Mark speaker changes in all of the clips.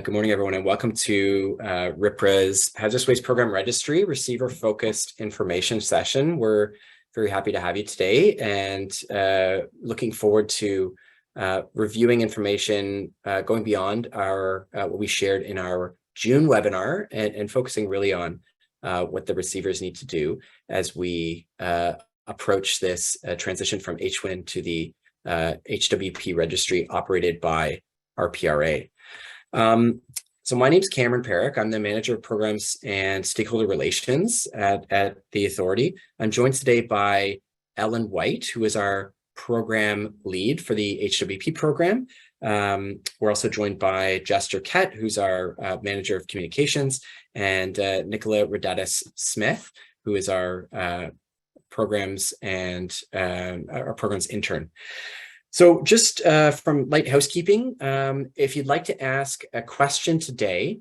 Speaker 1: Good morning, everyone, and welcome to RPRA's Hazardous Waste Program Registry receiver-focused information session. We're very happy to have you today and looking forward to reviewing information going beyond our what we shared in our June webinar and focusing really on what the receivers need to do as we approach this transition from HWIN to the HWP registry operated by RPRA. So my name is Cameron Perrick. I'm the Manager of Programs and Stakeholder Relations at the Authority. I'm joined today by Ellen White, who is our program lead for the HWP program. We're also joined by Jester Kett, who's our Manager of Communications, and Nicola Redatis Smith, who is our programs and our programs intern. So just from light housekeeping, if you'd like to ask a question today,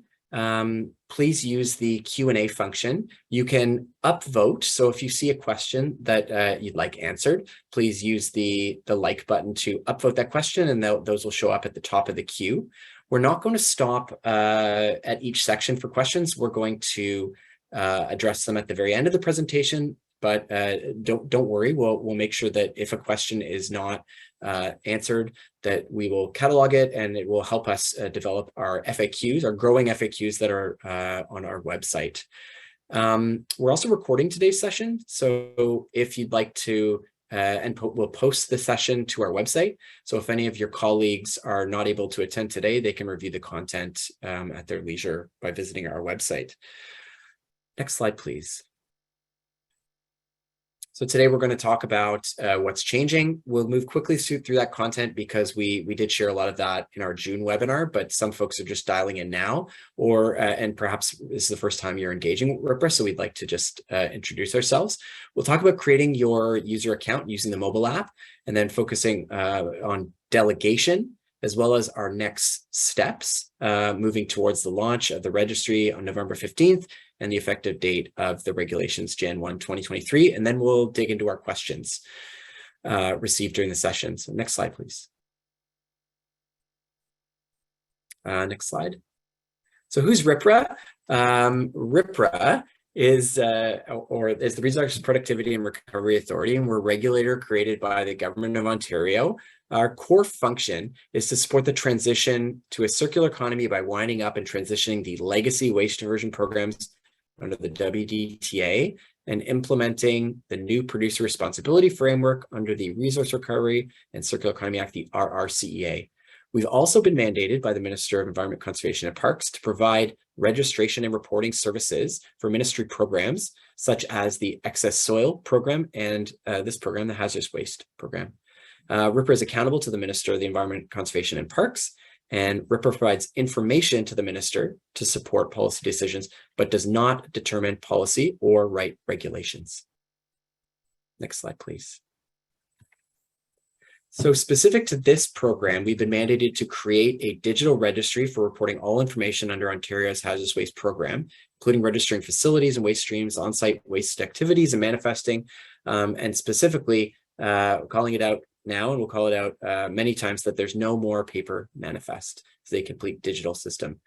Speaker 1: please use the Q&A function. You can upvote. So if you see a question that you'd like answered, please use the like button to upvote that question, and those will show up at the top of the queue. We're not going to stop at each section for questions. We're going to address them at the very end of the presentation, but don't worry. We'll make sure that if a question is not answered, that we will catalog it, and it will help us develop our FAQs, our growing FAQs that are on our website. We're also recording today's session, so if you'd like to, we'll post the session to our website. So if any of your colleagues are not able to attend today, they can review the content at their leisure by visiting our website. Next slide, please. So today we're going to talk about what's changing. We'll move quickly through that content because we did share a lot of that in our June webinar, but some folks are just dialing in now, or and perhaps this is the first time you're engaging with RPRA, so we'd like to just introduce ourselves. We'll talk about creating your user account using the mobile app, and then focusing on delegation, as well as our next steps, moving towards the launch of the registry on November 15th, and the effective date of the regulations, Jan 1, 2023. And then we'll dig into our questions received during the session. So next slide, please. Next slide. So who's RPRA? RPRA is the Resources Productivity and Recovery Authority, and we're a regulator created by the Government of Ontario. Our core function is to support the transition to a circular economy by winding up and transitioning the legacy waste diversion programs under the WDTA and implementing the new producer responsibility framework under the Resource Recovery and Circular Economy Act, the RRCEA. We've also been mandated by the Minister of Environment, Conservation and Parks to provide registration and reporting services for ministry programs, such as the Excess Soil Program and this program, the Hazardous Waste Program. RPRA is accountable to the Minister of the Environment, Conservation and Parks, and RPRA provides information to the Minister to support policy decisions, but does not determine policy or write regulations. Next slide, please. So specific to this program, we've been mandated to create a digital registry for reporting all information under Ontario's Hazardous Waste Program, including registering facilities and waste streams, on-site waste activities and manifesting, and specifically calling it out now, and we'll call it out many times, that there's no more paper manifest. It's a complete digital system.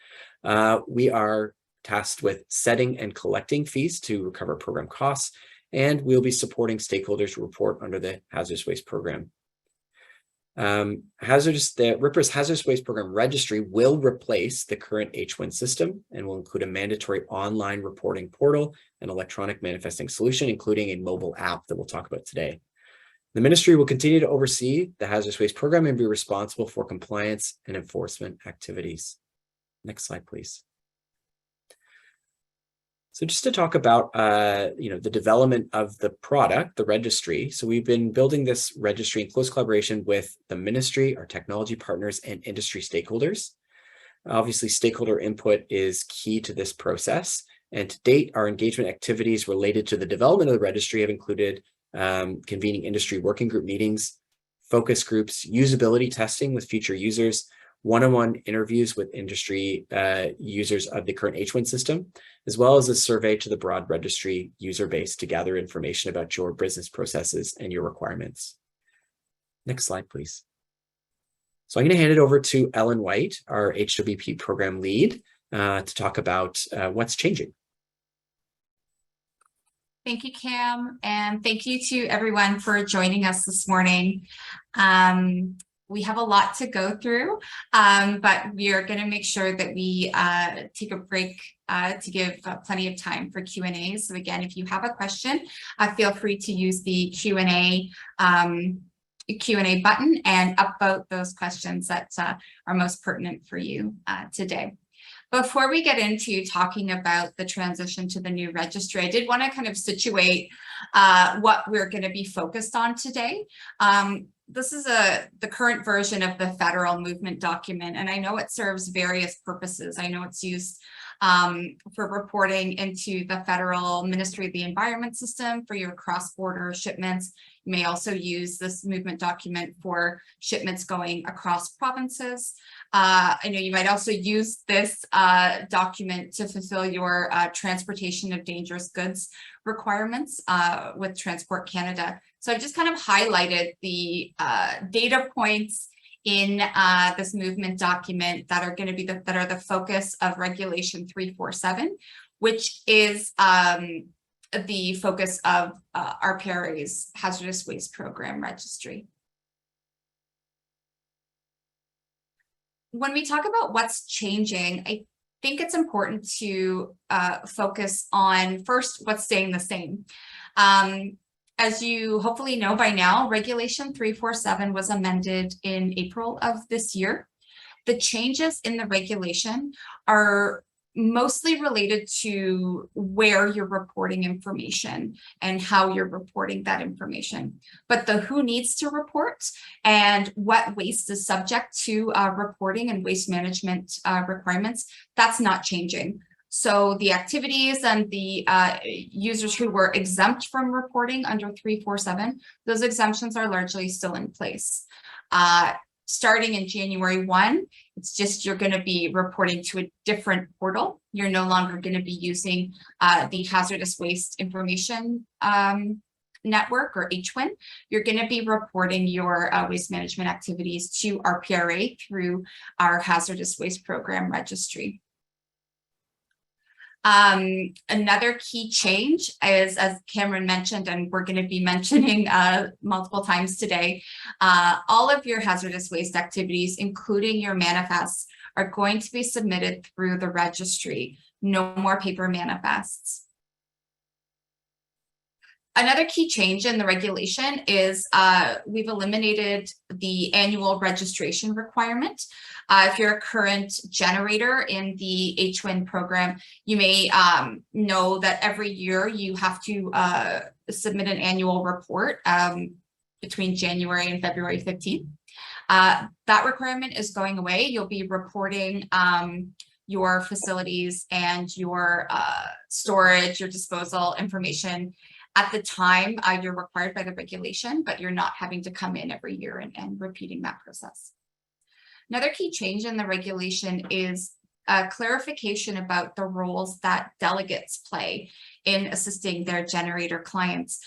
Speaker 1: We are tasked with setting and collecting fees to recover program costs, and we'll be supporting stakeholders who report under the Hazardous Waste Program. RPRA's Hazardous Waste Program Registry will replace the current HWIN system and will include a mandatory online reporting portal and electronic manifesting solution, including a mobile app that we'll talk about today. The ministry will continue to oversee the Hazardous Waste Program and be responsible for compliance and enforcement activities. Next slide, please. So just to talk about the development of the product, the registry. So we've been building this registry in close collaboration with the ministry, our technology partners, and industry stakeholders. Obviously, stakeholder input is key to this process. And to date, our engagement activities related to the development of the registry have included convening industry working group meetings, focus groups, usability testing with future users, one-on-one interviews with industry users of the current HWIN system, as well as a survey to the broad registry user base to gather information about your business processes and your requirements. Next slide, please. So I'm going to hand it over to Ellen White, our HWP program lead, to talk about what's changing.
Speaker 2: Thank you, Cam, and thank you to everyone for joining us this morning. We have a lot to go through, but we are going to make sure that we take a break to give plenty of time for Q&A. So again, if you have a question, feel free to use the Q&A button and upvote those questions that are most pertinent for you today. Before we get into talking about the transition to the new registry, I did want to kind of situate what we're going to be focused on today. This is the current version of the federal movement document, and I know it serves various purposes. I know it's used for reporting into the federal Ministry of the Environment system for your cross-border shipments. You may also use this movement document for shipments going across provinces. I know you might also use this document to fulfill your transportation of dangerous goods requirements with Transport Canada. So I've just kind of highlighted the data points in this movement document that are going to be that are the focus of Regulation 347, which is the focus of RPRA's Hazardous Waste Program Registry. When we talk about what's changing, I think it's important to focus on first what's staying the same. As you hopefully know by now, Regulation 347 was amended in April of this year. The changes in the regulation are mostly related to where you're reporting information and how you're reporting that information. But the who needs to report and what waste is subject to reporting and waste management requirements, that's not changing. So the activities and the users who were exempt from reporting under 347, those exemptions are largely still in place. Starting in January 1, it's just you're going to be reporting to a different portal. You're no longer going to be using the Hazardous Waste Information Network, or HWIN. You're going to be reporting your waste management activities to RPRA through our Hazardous Waste Program Registry. Another key change is, as Cameron mentioned, and we're going to be mentioning multiple times today, all of your hazardous waste activities, including your manifests, are going to be submitted through the registry. No more paper manifests. Another key change in the regulation is we've eliminated the annual registration requirement. If you're a current generator in the HWIN program, you may know that every year you have to submit an annual report between January and February 15th. That requirement is going away. You'll be reporting your facilities and your storage, your disposal information at the time you're required by the regulation, but you're not having to come in every year and repeating that process. Another key change in the regulation is a clarification about the roles that delegates play in assisting their generator clients.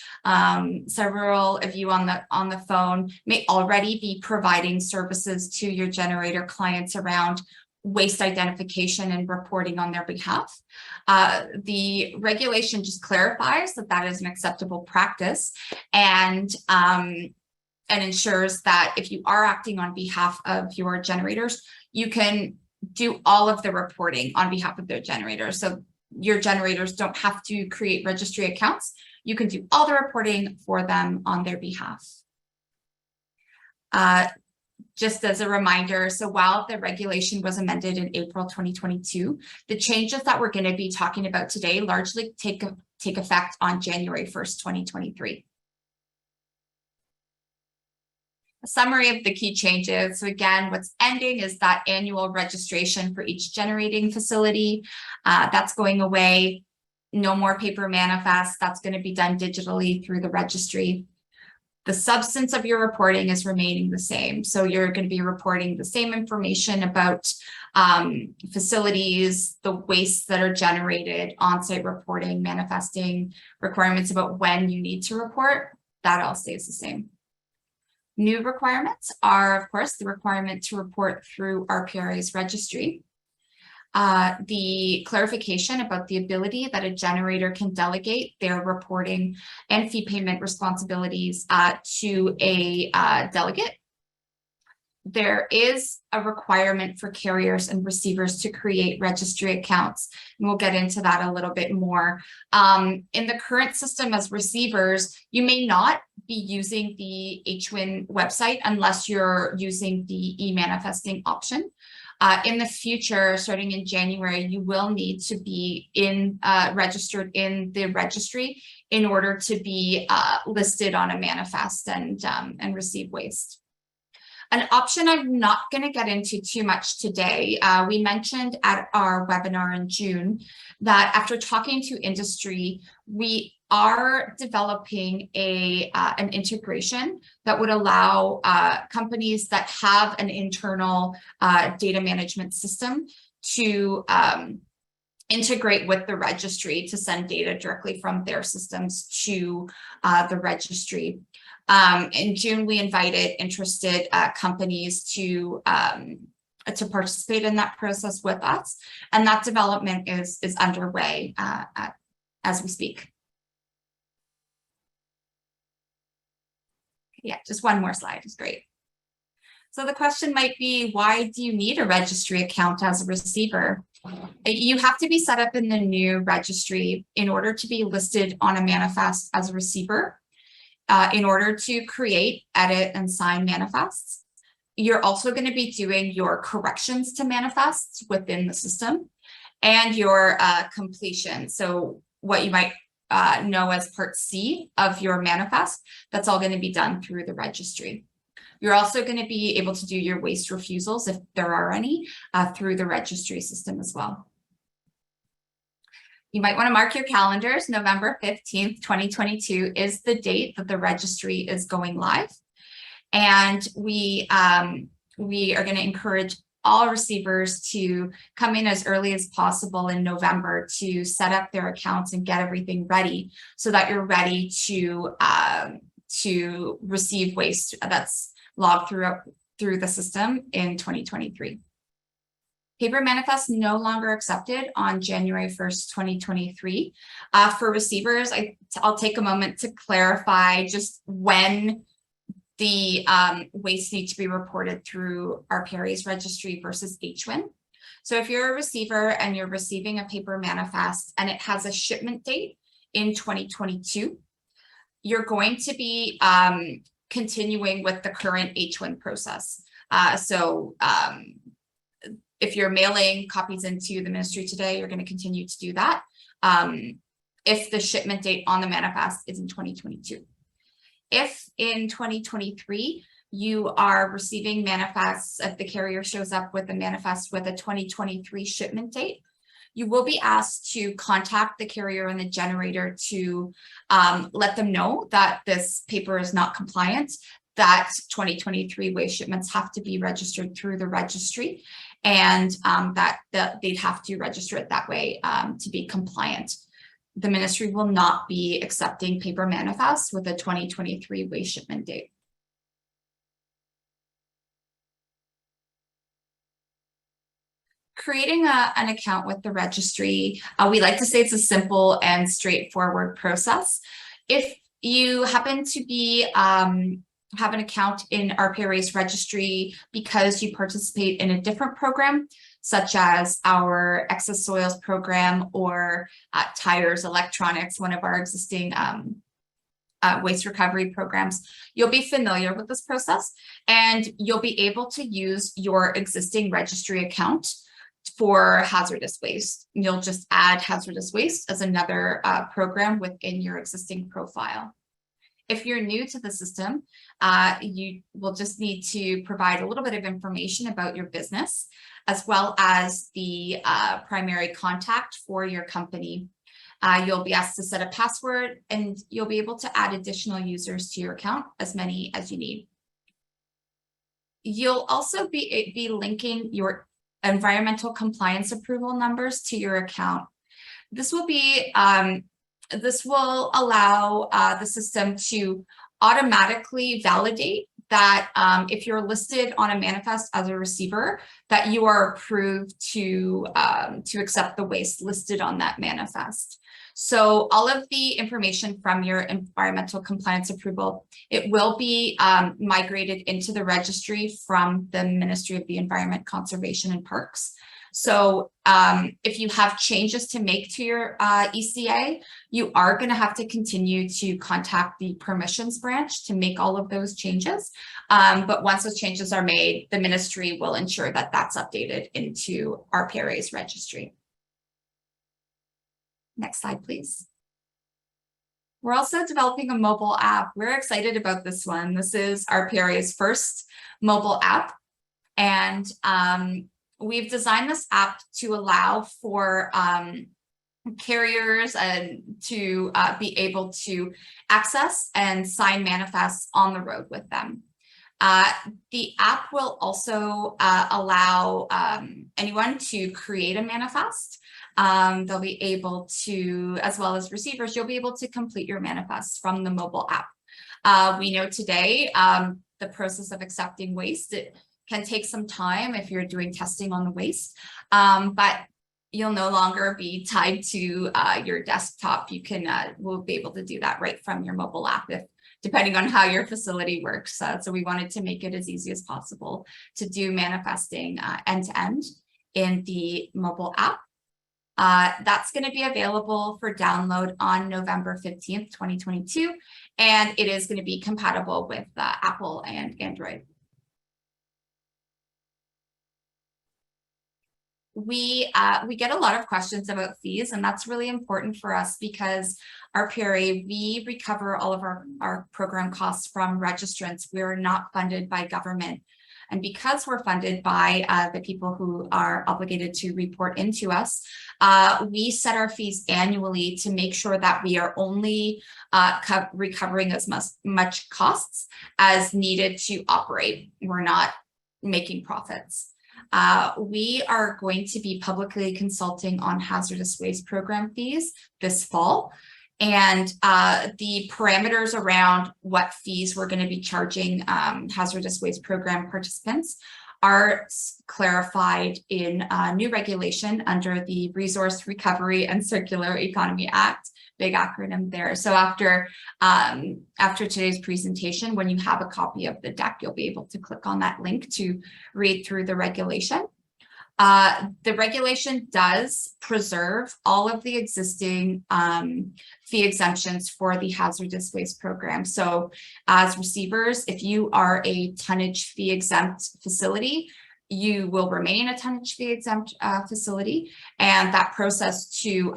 Speaker 2: Several of you on the phone may already be providing services to your generator clients around waste identification and reporting on their behalf. The regulation just clarifies that that is an acceptable practice and ensures that if you are acting on behalf of your generators, you can do all of the reporting on behalf of their generators. So your generators don't have to create registry accounts. You can do all the reporting for them on their behalf. Just as a reminder, so while the regulation was amended in April 2022, the changes that we're going to be talking about today largely take effect on January 1st, 2023. A summary of the key changes. So again, what's ending is that annual registration for each generating facility. That's going away. No more paper manifests. That's going to be done digitally through the registry. The substance of your reporting is remaining the same. So you're going to be reporting the same information about facilities, the wastes that are generated, on-site reporting, manifesting, requirements about when you need to report. That all stays the same. New requirements are, of course, the requirement to report through RPRA's registry. The clarification about the ability that a generator can delegate their reporting and fee payment responsibilities to a delegate. There is a requirement for carriers and receivers to create registry accounts, and we'll get into that a little bit more. In the current system as receivers, you may not be using the HWIN website unless you're using the e-manifesting option. In the future, starting in January, you will need to be registered in the registry in order to be listed on a manifest and receive waste. An option I'm not going to get into too much today. We mentioned at our webinar in June that after talking to industry, we are developing an integration that would allow companies that have an internal data management system to integrate with the registry to send data directly from their systems to the registry. In June, we invited interested companies to participate in that process with us, and that development is underway as we speak. Yeah, just one more slide is great. So the question might be, why do you need a registry account as a receiver? You have to be set up in the new registry in order to be listed on a manifest as a receiver. In order to create, edit, and sign manifests. You're also going to be doing your corrections to manifests within the system and your completion. So what you might know as Part C of your manifest, that's all going to be done through the registry. You're also going to be able to do your waste refusals, if there are any, through the registry system as well. You might want to mark your calendars. November 15th, 2022 is the date that the registry is going live. And we are going to encourage all receivers to come in as early as possible in November to set up their accounts and get everything ready so that you're ready to receive waste that's logged through the system in 2023. Paper manifest no longer accepted on January 1st, 2023. For receivers, I'll take a moment to clarify just when the waste need to be reported through RPRA's registry versus HWIN. So if you're a receiver and you're receiving a paper manifest and it has a shipment date in 2022, you're going to be continuing with the current HWIN process. If you're mailing copies into the ministry today, you're going to continue to do that if the shipment date on the manifest is in 2022. If in 2023 you are receiving manifests, if the carrier shows up with a manifest with a 2023 shipment date, you will be asked to contact the carrier and the generator to let them know that this paper is not compliant, that 2023 waste shipments have to be registered through the registry, and that they'd have to register it that way to be compliant. The ministry will not be accepting paper manifests with a 2023 waste shipment date. Creating an account with the registry, we like to say it's a simple and straightforward process. If you happen to be have an account in RPRA's registry because you participate in a different program, such as our excess soils program or tires, electronics, one of our existing waste recovery programs, you'll be familiar with this process and you'll be able to use your existing registry account for hazardous waste. You'll just add hazardous waste as another program within your existing profile. If you're new to the system, you will just need to provide a little bit of information about your business, as well as the primary contact for your company. You'll be asked to set a password, and you'll be able to add additional users to your account, as many as you need. You'll also be linking your environmental compliance approval numbers to your account. This will allow the system to automatically validate that if you're listed on a manifest as a receiver, that you are approved to accept the waste listed on that manifest. So all of the information from your environmental compliance approval, it will be migrated into the registry from the Ministry of the Environment, Conservation and Parks. So if you have changes to make to your ECA, you are going to have to continue to contact the permissions branch to make all of those changes. But once those changes are made, the ministry will ensure that that's updated into RPRA's registry. Next slide, please. We're also developing a mobile app. We're excited about this one. This is RPRA's first mobile app. And we've designed this app to allow for carriers and to be able to access and sign manifests on the road with them. The app will also allow anyone to create a manifest. They'll be able to, as well as receivers, you'll be able to complete your manifests from the mobile app. We know today the process of accepting waste, it can take some time if you're doing testing on the waste, but you'll no longer be tied to your desktop. You can will be able to do that right from your mobile app, if depending on how your facility works. So we wanted to make it as easy as possible to do manifesting end-to-end in the mobile app. That's going to be available for download on November 15th, 2022, and it is going to be compatible with Apple and Android. We get a lot of questions about fees, and that's really important for us because RPRA, we recover all of our program costs from registrants. We're not funded by government. And because we're funded by the people who are obligated to report into us, we set our fees annually to make sure that we are only recovering as much costs as needed to operate. We're not making profits. We are going to be publicly consulting on hazardous waste program fees this fall. And the parameters around what fees we're going to be charging hazardous waste program participants are clarified in new regulation under the Resource Recovery and Circular Economy Act, big acronym there. So after today's presentation, when you have a copy of the deck, you'll be able to click on that link to read through the regulation. The regulation does preserve all of the existing fee exemptions for the hazardous waste program. So as receivers, if you are a tonnage fee exempt facility, you will remain a tonnage fee exempt facility, and that process to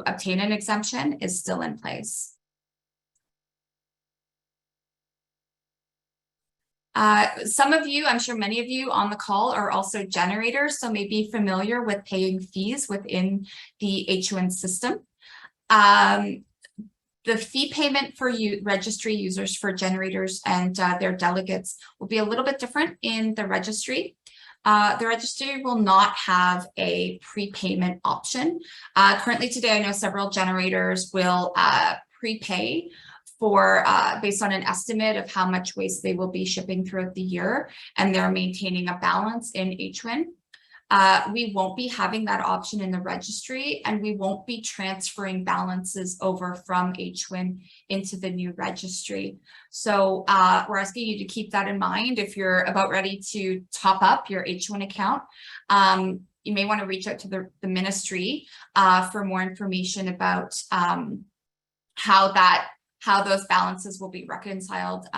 Speaker 2: obtain an exemption is still in place. Some of you, I'm sure many of you on the call are also generators, so may be familiar with paying fees within the HWN system. The fee payment for registry users for generators and their delegates will be a little bit different in the registry. The registry will not have a prepayment option. Currently today, I know several generators will prepay for based on an estimate of how much waste they will be shipping throughout the year, and they're maintaining a balance in HWN. We won't be having that option in the registry, and we won't be transferring balances over from HWN into the new registry. So we're asking you to keep that in mind if you're about ready to top up your HWN account. You may want to reach out to the ministry for more information about how those balances will be reconciled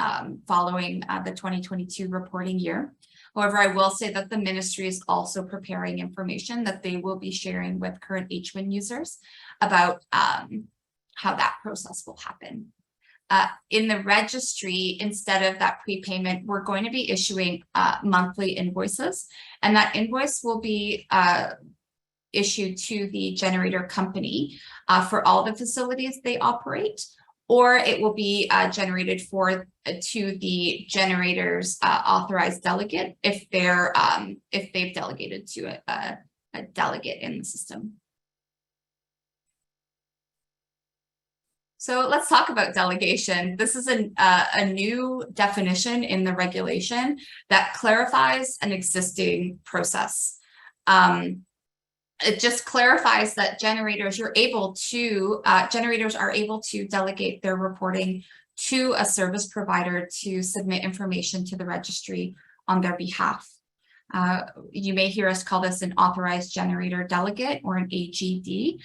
Speaker 2: following the 2022 reporting year. However, I will say that the ministry is also preparing information that they will be sharing with current HWN users about how that process will happen. In the registry, instead of that prepayment, we're going to be issuing monthly invoices, and that invoice will be issued to the generator company for all the facilities they operate, or it will be generated to the generator's authorized delegate if they've delegated to a delegate in the system. So let's talk about delegation. This is a new definition in the regulation that clarifies an existing process. It just clarifies that generators are able to delegate their reporting to a service provider to submit information to the registry on their behalf. You may hear us call this an authorized generator delegate or an AGD.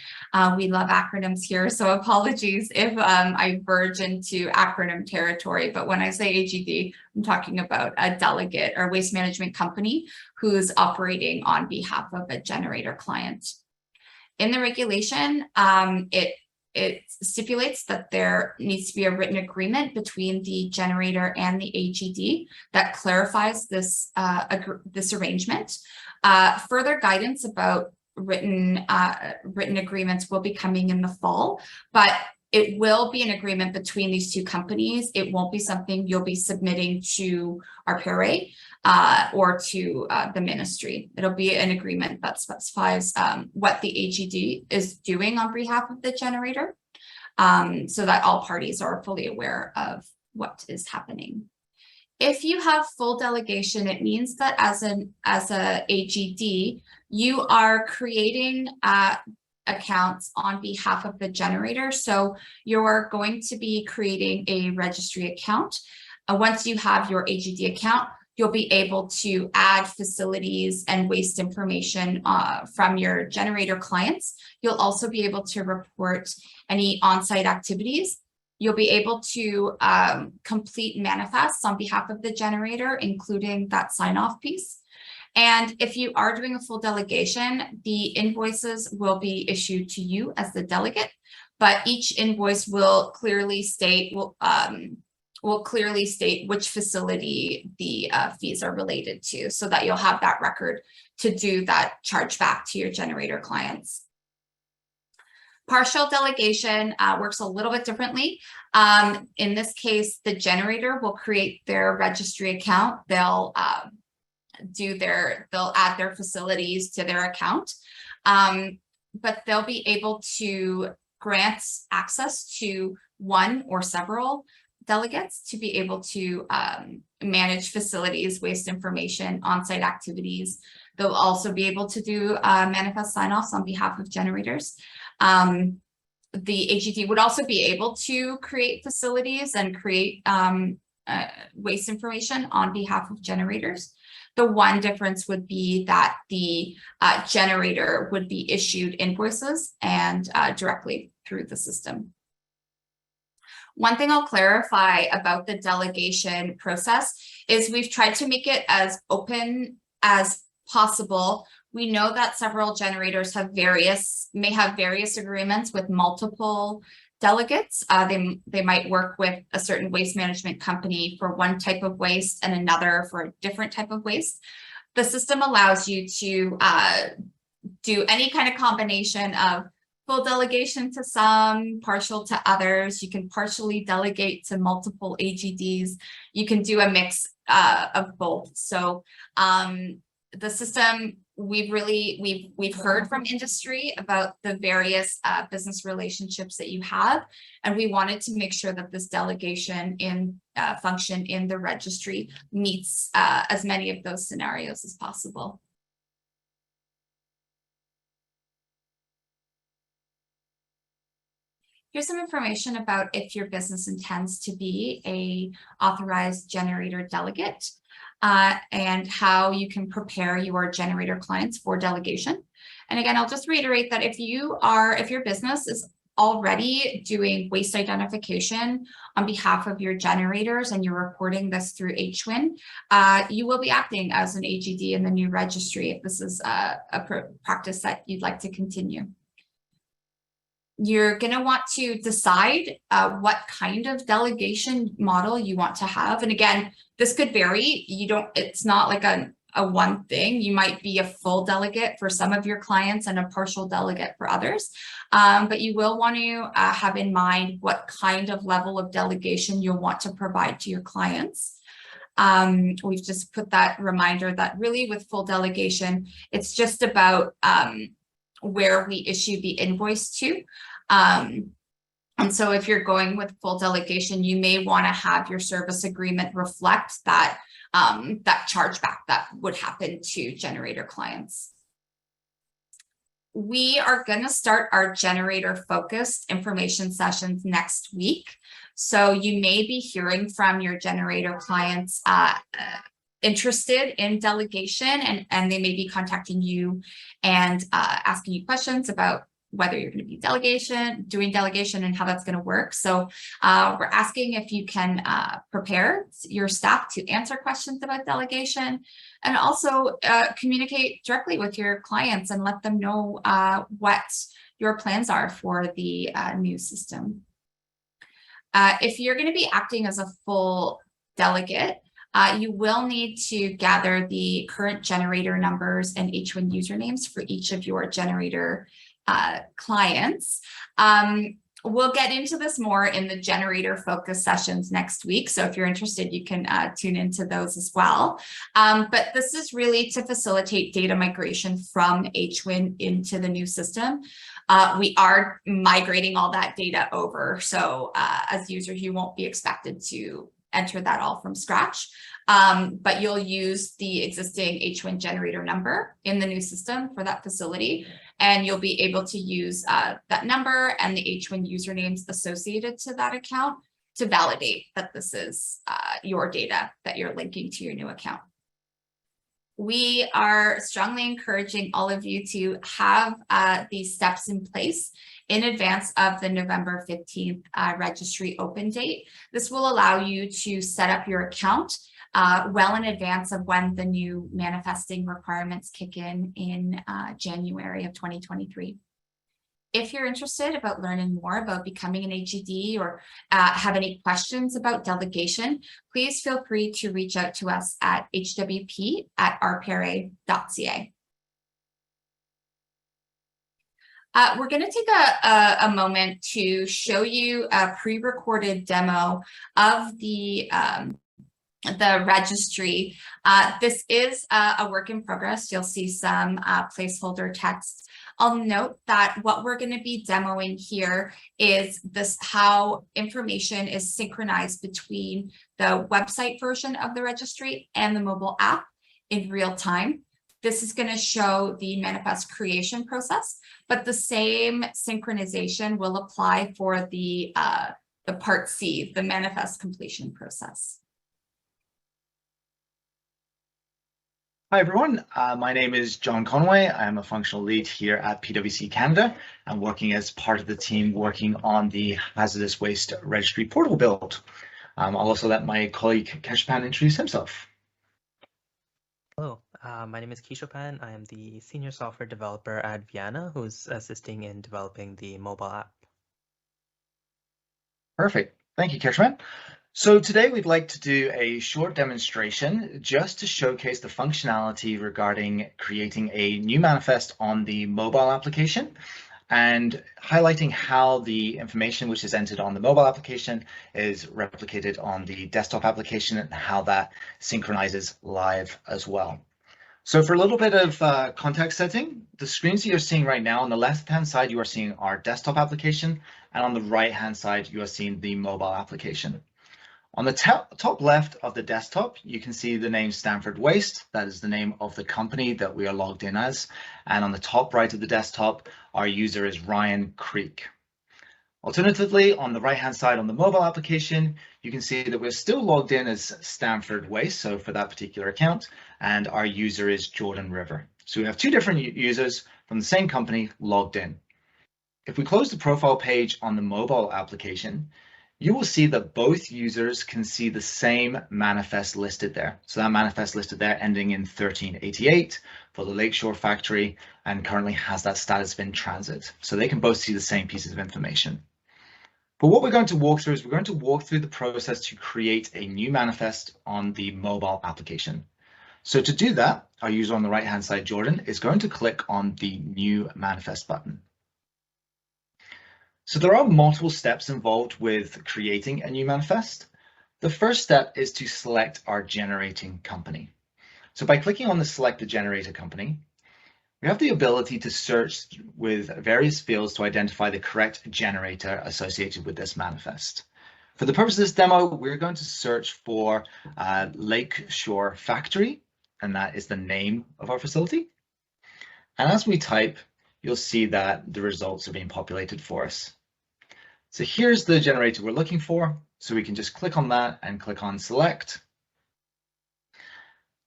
Speaker 2: We love acronyms here, so apologies if I verge into acronym territory, but when I say AGD, I'm talking about a delegate or waste management company who's operating on behalf of a generator client. In the regulation, it stipulates that there needs to be a written agreement between the generator and the AGD that clarifies this arrangement. Further guidance about written agreements will be coming in the fall, but it will be an agreement between these two companies. It won't be something you'll be submitting to RPRA or to the ministry. It'll be an agreement that specifies what the AGD is doing on behalf of the generator, so that all parties are fully aware of what is happening. If you have full delegation, it means that as a AGD, you are creating accounts on behalf of the generator. So you're going to be creating a registry account. Once you have your AGD account, you'll be able to add facilities and waste information from your generator clients. You'll also be able to report any on-site activities. You'll be able to complete manifests on behalf of the generator, including that sign-off piece. And if you are doing a full delegation, the invoices will be issued to you as the delegate, but each invoice will clearly state which facility the fees are related to, so that you'll have that record to do that chargeback to your generator clients. Partial delegation works a little bit differently. In this case, the generator will create their registry account. They'll add their facilities to their account, but they'll be able to grant access to one or several delegates to be able to manage facilities, waste information, on-site activities. They'll also be able to do manifest sign-offs on behalf of generators. The AGD would also be able to create facilities and create waste information on behalf of generators. The one difference would be that the generator would be issued invoices and directly through the system. One thing I'll clarify about the delegation process is we've tried to make it as open as possible. We know that several generators may have various agreements with multiple delegates. They might work with a certain waste management company for one type of waste and another for a different type of waste. The system allows you to do any kind of combination of full delegation to some, partial to others. You can partially delegate to multiple AGDs. You can do a mix of both. So the system, we've heard from industry about the various business relationships that you have, and we wanted to make sure that this delegation function in the registry meets as many of those scenarios as possible. Here's some information about if your business intends to be a authorized generator delegate. And how you can prepare your generator clients for delegation. And again, I'll just reiterate that if your business is already doing waste identification on behalf of your generators and you're reporting this through HWIN, you will be acting as an AGD in the new registry if this is a practice that you'd like to continue. You're going to want to decide what kind of delegation model you want to have. And again, this could vary. It's not like a one thing. You might be a full delegate for some of your clients and a partial delegate for others. But you will want to have in mind what kind of level of delegation you'll want to provide to your clients. We've just put that reminder that really with full delegation, it's just about where we issue the invoice to. And so if you're going with full delegation, you may want to have your service agreement reflect that, that chargeback that would happen to generator clients. We are going to start our generator focused information sessions next week. So you may be hearing from your generator clients interested in delegation, and they may be contacting you and asking you questions about whether you're going to be doing delegation and how that's going to work. So we're asking if you can prepare your staff to answer questions about delegation, and also communicate directly with your clients and let them know what your plans are for the new system. If you're going to be acting as a full delegate, you will need to gather the current generator numbers and H1 usernames for each of your generator clients. We'll get into this more in the generator focus sessions next week. So if you're interested, you can tune into those as well. But this is really to facilitate data migration from HWin into the new system. We are migrating all that data over. So as users, you won't be expected to enter that all from scratch. But you'll use the existing HWin generator number in the new system for that facility. And you'll be able to use that number and the HWin usernames associated to that account to validate that this is your data that you're linking to your new account. We are strongly encouraging all of you to have these steps in place in advance of the November 15th registry open date. This will allow you to set up your account well in advance of when the new manifesting requirements kick in January of 2023. If you're interested about learning more about becoming an HED or have any questions about delegation, please feel free to reach out to us at hwp@rpra.ca. We're going to take a moment to show you a pre-recorded demo of the registry. This is a work in progress. You'll see some placeholder text. I'll note that what we're going to be demoing here is how information is synchronized between the website version of the registry and the mobile app in real time. This is going to show the manifest creation process, but the same synchronization will apply for the Part C, the manifest completion process.
Speaker 3: Hi everyone, my name is John Conway. I'm a functional lead here at PwC Canada. I'm working as part of the team working on the Hazardous Waste Registry portal build. I'll also let my colleague Keshapan introduce himself.
Speaker 4: Hello, my name is Keshapan. I am the senior software developer at Vienna who's assisting in developing the mobile app.
Speaker 3: Perfect, thank you Keshapan. So today we'd like to do a short demonstration just to showcase the functionality regarding creating a new manifest on the mobile application and highlighting how the information which is entered on the mobile application is replicated on the desktop application and how that synchronizes live as well. So for a little bit of context setting, the screens that you're seeing right now, on the left-hand side, you are seeing our desktop application, and on the right-hand side, you are seeing the mobile application. On the top left of the desktop, you can see the name Stanford Waste. That is the name of the company that we are logged in as. And on the top right of the desktop, our user is Ryan Creek. Alternatively, on the right-hand side on the mobile application, you can see that we're still logged in as Stanford Waste, so for that particular account, and our user is Jordan River. So we have two different users from the same company logged in. If we close the profile page on the mobile application, you will see that both users can see the same manifest listed there. So that manifest listed there ending in 1388 for the Lakeshore factory and currently has that status of in transit. So they can both see the same pieces of information. But what we're going to walk through is we're going to walk through the process to create a new manifest on the mobile application. So to do that, our user on the right-hand side, Jordan, is going to click on the new manifest button. So there are multiple steps involved with creating a new manifest. The first step is to select our generating company. So by clicking on the select the generator company, we have the ability to search with various fields to identify the correct generator associated with this manifest. For the purpose of this demo, we're going to search for Lakeshore Factory, and that is the name of our facility. And as we type, you'll see that the results are being populated for us. So here's the generator we're looking for. So we can just click on that and click on select.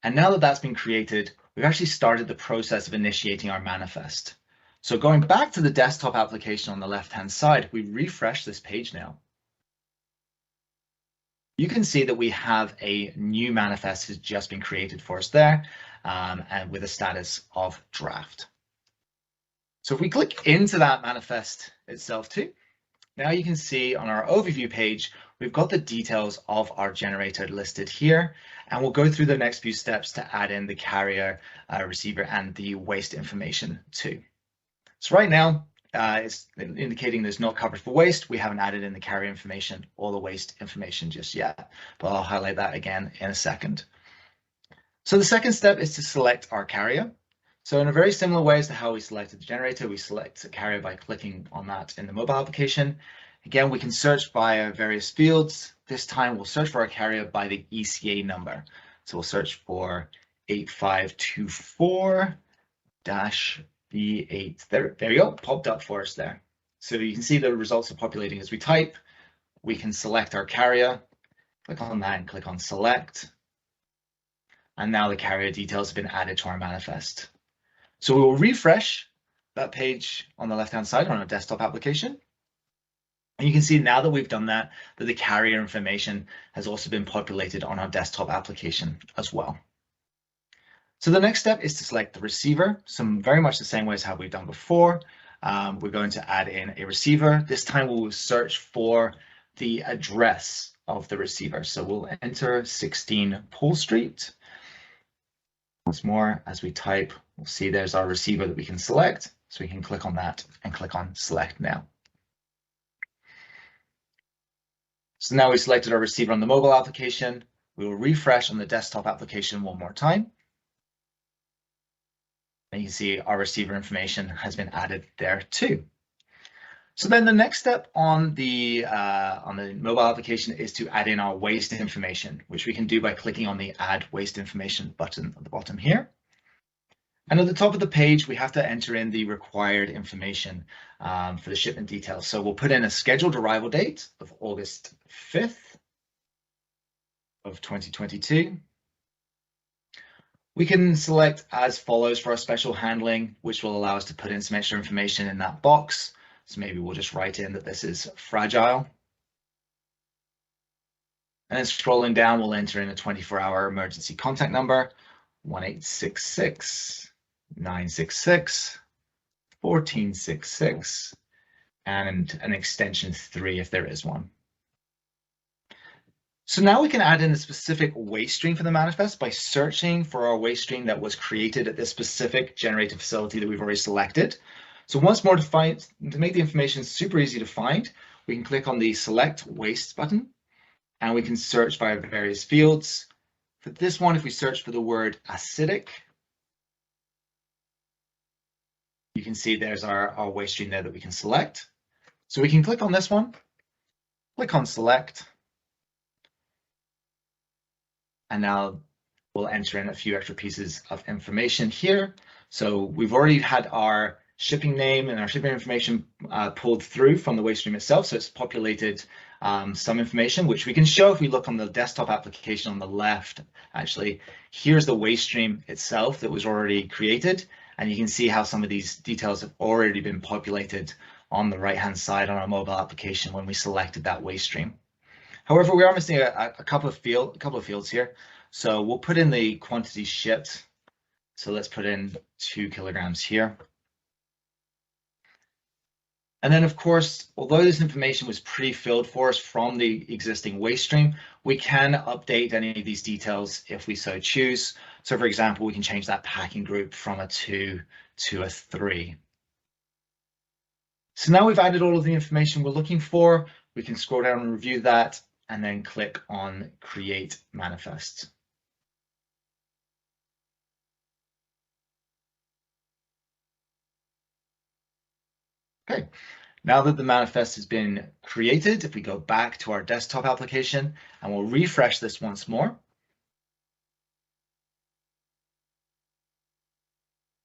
Speaker 3: And now that that's been created, we've actually started the process of initiating our manifest. So going back to the desktop application on the left-hand side, we refresh this page now. You can see that we have a new manifest has just been created for us there, and with a status of draft. So if we click into that manifest itself too, now you can see on our overview page, we've got the details of our generator listed here, and we'll go through the next few steps to add in the carrier, receiver, and the waste information too. So right now, it's indicating there's not coverage for waste. We haven't added in the carrier information or the waste information just yet, but I'll highlight that again in a second. So the second step is to select our carrier. So in a very similar way as to how we selected the generator, we select a carrier by clicking on that in the mobile application. Again, we can search via various fields. This time we'll search for our carrier by the ECA number. So we'll search for 8524-B8. There you go, popped up for us there. So you can see the results are populating as we type. We can select our carrier, click on that and click on select. And now the carrier details have been added to our manifest. So we will refresh that page on the left-hand side on our desktop application. And you can see now that we've done that the carrier information has also been populated on our desktop application as well. So the next step is to select the receiver. Very much the same way as how we've done before. We're going to add in a receiver. This time we'll search for the address of the receiver. So we'll enter 16 Poole Street. Once more, as we type, we'll see there's our receiver that we can select. So we can click on that and click on select now. So now we've selected our receiver on the mobile application. We will refresh on the desktop application one more time. And you can see our receiver information has been added there too. So then the next step on the mobile application is to add in our waste information, which we can do by clicking on the Add Waste Information button at the bottom here. And at the top of the page, we have to enter in the required information for the shipment details. So we'll put in a scheduled arrival date of August 5th of 2022. We can select as follows for our special handling, which will allow us to put in some extra information in that box. So maybe we'll just write in that this is fragile. And then scrolling down, we'll enter in a 24-hour emergency contact number, 1-866-966-1466, and an extension 3 if there is one. So now we can add in a specific waste stream for the manifest by searching for our waste stream that was created at this specific generator facility that we've already selected. So once more, to make the information super easy to find, we can click on the Select Waste button, and we can search via various fields. For this one, if we search for the word acidic, you can see there's our waste stream there that we can select. So we can click on this one, click on Select, and now we'll enter in a few extra pieces of information here. So we've already had our shipping name and our shipping information pulled through from the waste stream itself. So it's populated some information, which we can show if we look on the desktop application on the left. Actually, here's the waste stream itself that was already created. And you can see how some of these details have already been populated on the right-hand side on our mobile application when we selected that waste stream. However, we are missing a couple of fields here. So we'll put in the quantity shipped. So let's put in 2 kilograms here. And then, of course, although this information was pre-filled for us from the existing waste stream, we can update any of these details if we so choose. So, for example, we can change that packing group from a 2 to a 3. So now we've added all of the information we're looking for. We can scroll down and review that, and then click on Create Manifest. Okay, now that the manifest has been created, if we go back to our desktop application and we'll refresh this once more,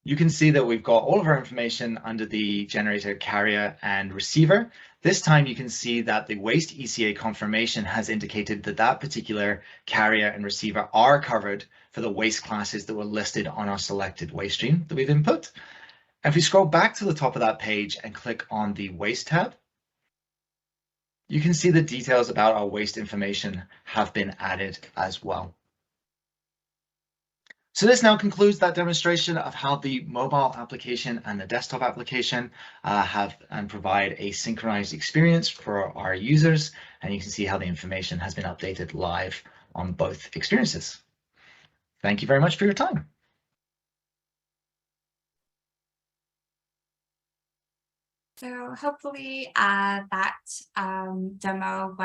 Speaker 3: you can see that we've got all of our information under the generator, carrier, and receiver. This time you can see that the waste ECA confirmation has indicated that that particular carrier and receiver are covered for the waste classes that were listed on our selected waste stream that we've input. And if we scroll back to the top of that page and click on the waste tab, you can see the details about our waste information have been added as well. So this now concludes that demonstration of how the mobile application and the desktop application have and provide a synchronized experience for our users. And you can see how the information has been updated live on both experiences. Thank you very much for your time.
Speaker 2: So hopefully that demo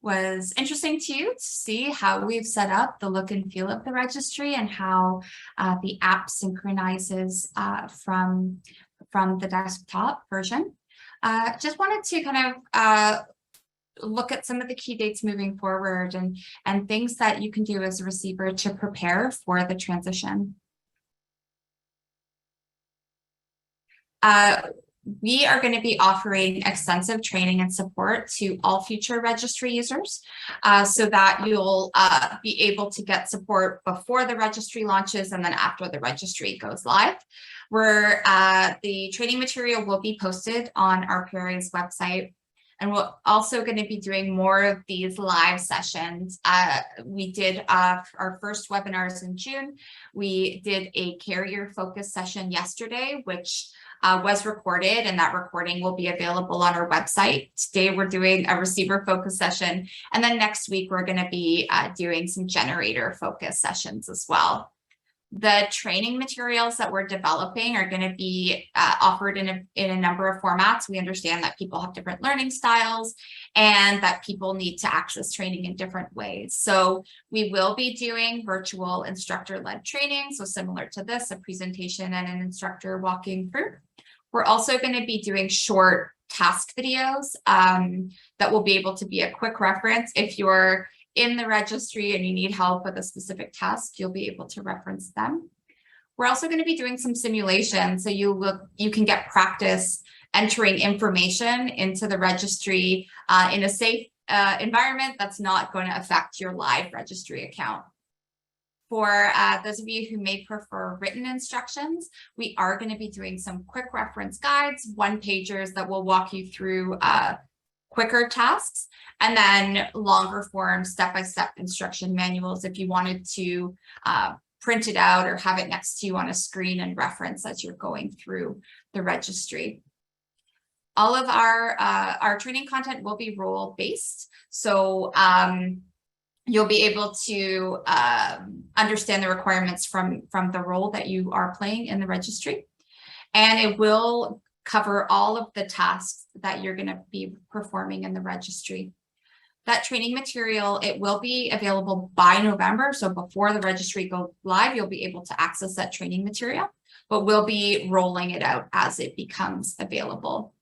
Speaker 2: was interesting to you to see how we've set up the look and feel of the registry and how the app synchronizes from the desktop version. Just wanted to kind of look at some of the key dates moving forward and things that you can do as a receiver to prepare for the transition. We are going to be offering extensive training and support to all future registry users so that you'll be able to get support before the registry launches and then after the registry goes live. Where the training material will be posted on RPRA's website. And we're also going to be doing more of these live sessions. We did our first webinars in June. We did a carrier focus session yesterday, which was recorded, and that recording will be available on our website. Today, we're doing a receiver focus session. And then next week, we're going to be doing some generator focus sessions as well. The training materials that we're developing are going to be offered in a number of formats. We understand that people have different learning styles and that people need to access training in different ways. So we will be doing virtual instructor-led training. So similar to this, a presentation and an instructor walking through. We're also going to be doing short task videos that will be able to be a quick reference. If you're in the registry and you need help with a specific task, you'll be able to reference them. We're also going to be doing some simulations so you can get practice entering information into the registry in a safe environment that's not going to affect your live registry account. For those of you who may prefer written instructions, we are going to be doing some quick reference guides, one-pagers that will walk you through quicker tasks, and then longer form step-by-step instruction manuals if you wanted to print it out or have it next to you on a screen and reference as you're going through the registry. All of our training content will be role-based, so you'll be able to understand the requirements from the role that you are playing in the registry, and it will cover all of the tasks that you're going to be performing in the registry. That training material, it will be available by November. So before the registry goes live, you'll be able to access that training material, but we'll be rolling it out as it becomes available.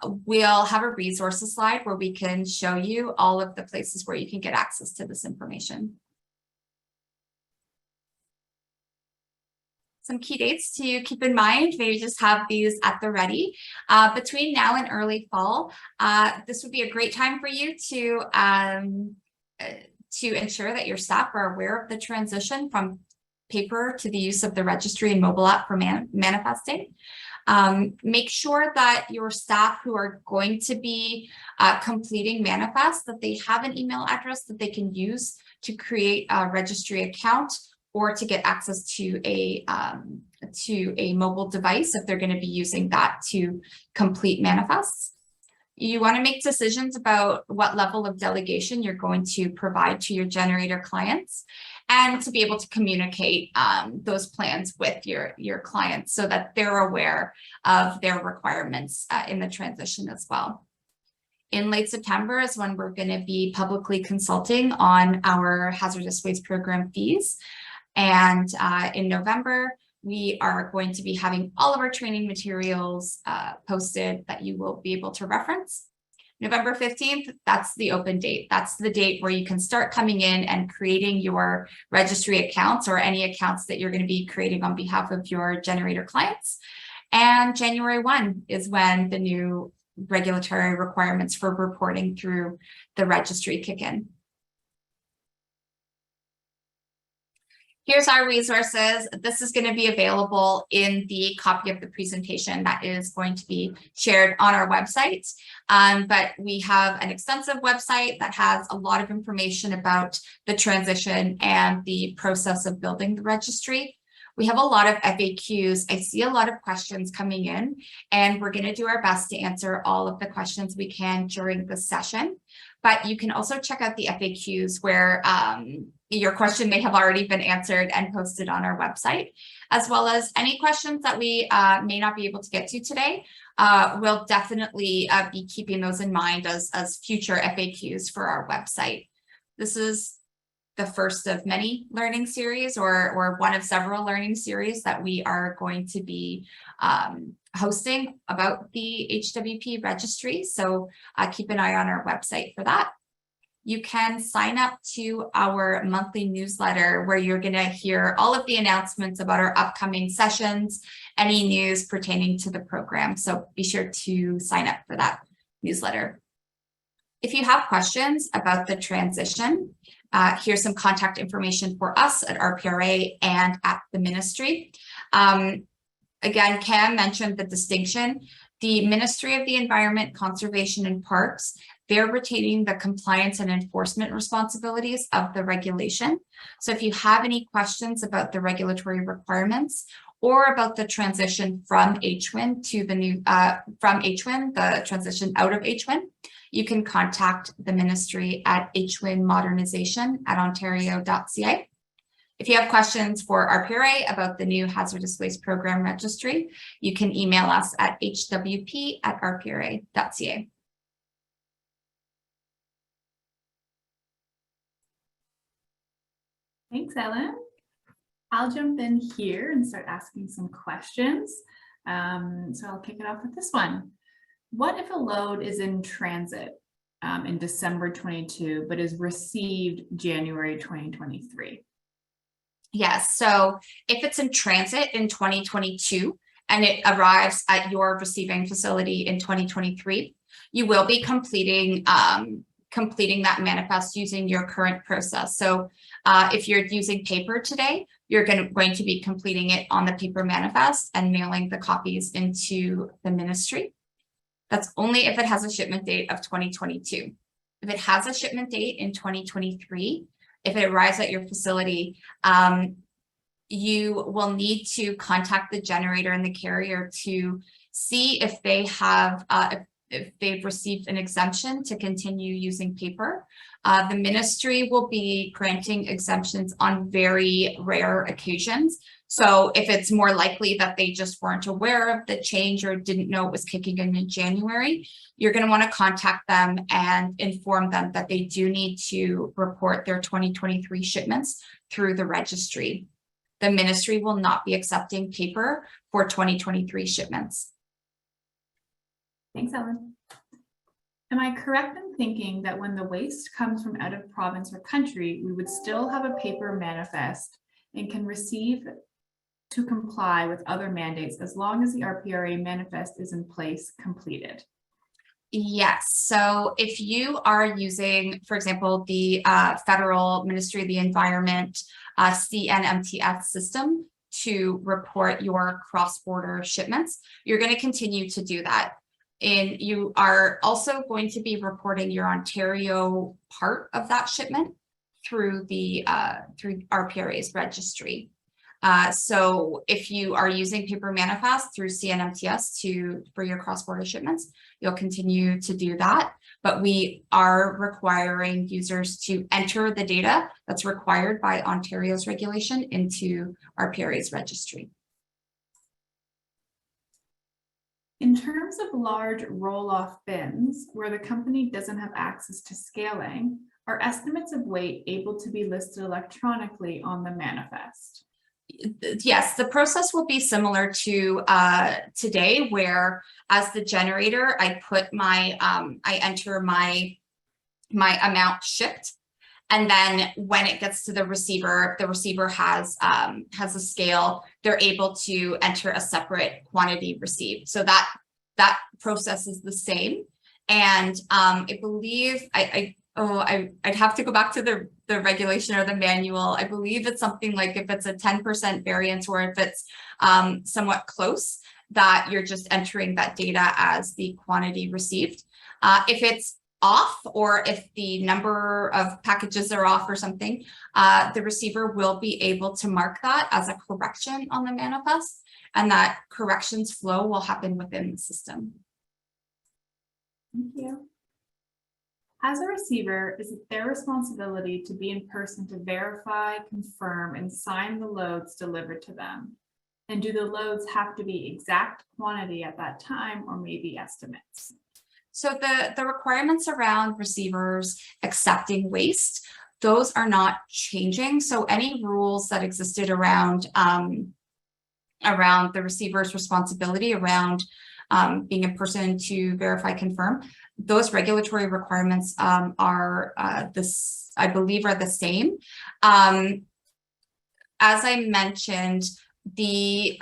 Speaker 2: We'll have a resources slide where we can show you all of the places where you can get access to this information. Some key dates to keep in mind, maybe just have these at the ready. Between now and early fall, this would be a great time for you to ensure that your staff are aware of the transition from paper to the use of the registry and mobile app for manifesting. Make sure that your staff who are going to be completing manifests, that they have an email address that they can use to create a registry account or to get access to a mobile device if they're going to be using that to complete manifests. You want to make decisions about what level of delegation you're going to provide to your generator clients, and to be able to communicate those plans with your clients so that they're aware of their requirements in the transition as well. In late September is when we're going to be publicly consulting on our hazardous waste program fees. And in November, we are going to be having all of our training materials posted that you will be able to reference. November 15th, that's the open date. That's the date where you can start coming in and creating your registry accounts or any accounts that you're going to be creating on behalf of your generator clients. And January 1 is when the new regulatory requirements for reporting through the registry kick in. Here's our resources. This is going to be available in the copy of the presentation that is going to be shared on our website. But we have an extensive website that has a lot of information about the transition and the process of building the registry. We have a lot of FAQs. I see a lot of questions coming in, and we're going to do our best to answer all of the questions we can during the session. But you can also check out the FAQs where your question may have already been answered and posted on our website, as well as any questions that we may not be able to get to today. We'll definitely be keeping those in mind as future FAQs for our website. This is the first of many learning series or one of several learning series that we are going to be hosting about the HWP registry. So keep an eye on our website for that. You can sign up to our monthly newsletter where you're going to hear all of the announcements about our upcoming sessions, any news pertaining to the program. So be sure to sign up for that newsletter. If you have questions about the transition, here's some contact information for us at RPRA and at the ministry. Again, Cam mentioned the distinction. The Ministry of the Environment, Conservation and Parks, they're retaining the compliance and enforcement responsibilities of the regulation. So if you have any questions about the regulatory requirements or about the transition from HWIN to the new, from HWIN, the transition out of HWIN, you can contact the ministry at hwinmodernization@ontario.ca. If you have questions for RPRA about the new Hazardous Waste Program Registry, you can email us at hwp@rpra.ca.
Speaker 5: Thanks, Ellen. I'll jump in here and start asking some questions. So I'll kick it off with this one. What if a load is in transit in December 22, but is received January 2023?
Speaker 2: Yes, so if it's in transit in 2022 and it arrives at your receiving facility in 2023, you will be completing that manifest using your current process. So if you're using paper today, you're going to be completing it on the paper manifest and mailing the copies into the ministry. That's only if it has a shipment date of 2022. If it has a shipment date in 2023, if it arrives at your facility, you will need to contact the generator and the carrier to see if they have, if they've received an exemption to continue using paper. The ministry will be granting exemptions on very rare occasions. So if it's more likely that they just weren't aware of the change or didn't know it was kicking in January, you're going to want to contact them and inform them that they do need to report their 2023 shipments through the registry. The ministry will not be accepting paper for 2023 shipments.
Speaker 5: Thanks, Ellen. Am I correct in thinking that when the waste comes from out of province or country, we would still have a paper manifest and can receive to comply with other mandates as long as the RPRA manifest is in place, completed?
Speaker 2: Yes. So if you are using, for example, the Federal Ministry of the Environment CNMTS system to report your cross-border shipments, you're going to continue to do that. And you are also going to be reporting your Ontario part of that shipment through the through RPRA's registry. So if you are using paper manifest through CNMTS for your cross-border shipments, you'll continue to do that. But we are requiring users to enter the data that's required by Ontario's regulation into RPRA's registry.
Speaker 5: In terms of large roll-off bins where the company doesn't have access to scaling, are estimates of weight able to be listed electronically on the manifest?
Speaker 2: Yes, the process will be similar to today, where as the generator, I put my I enter my amount shipped, and then when it gets to the receiver has a scale. They're able to enter a separate quantity received, so that process is the same. And I believe I'd have to go back to the regulation or the manual. I believe it's something like if it's a 10% variance, or if it's somewhat close, that you're just entering that data as the quantity received. If it's off, or if the number of packages are off or something, the receiver will be able to mark that as a correction on the manifest, and that corrections flow will happen within the system.
Speaker 5: Thank you. As a receiver, is it their responsibility to be in person to verify, confirm, and sign the loads delivered to them? And do the loads have to be exact quantity at that time, or maybe estimates?
Speaker 2: So the requirements around receivers accepting waste, those are not changing. So any rules that existed around the receiver's responsibility around being in person to verify, confirm, those regulatory requirements are I believe are the same. As I mentioned, the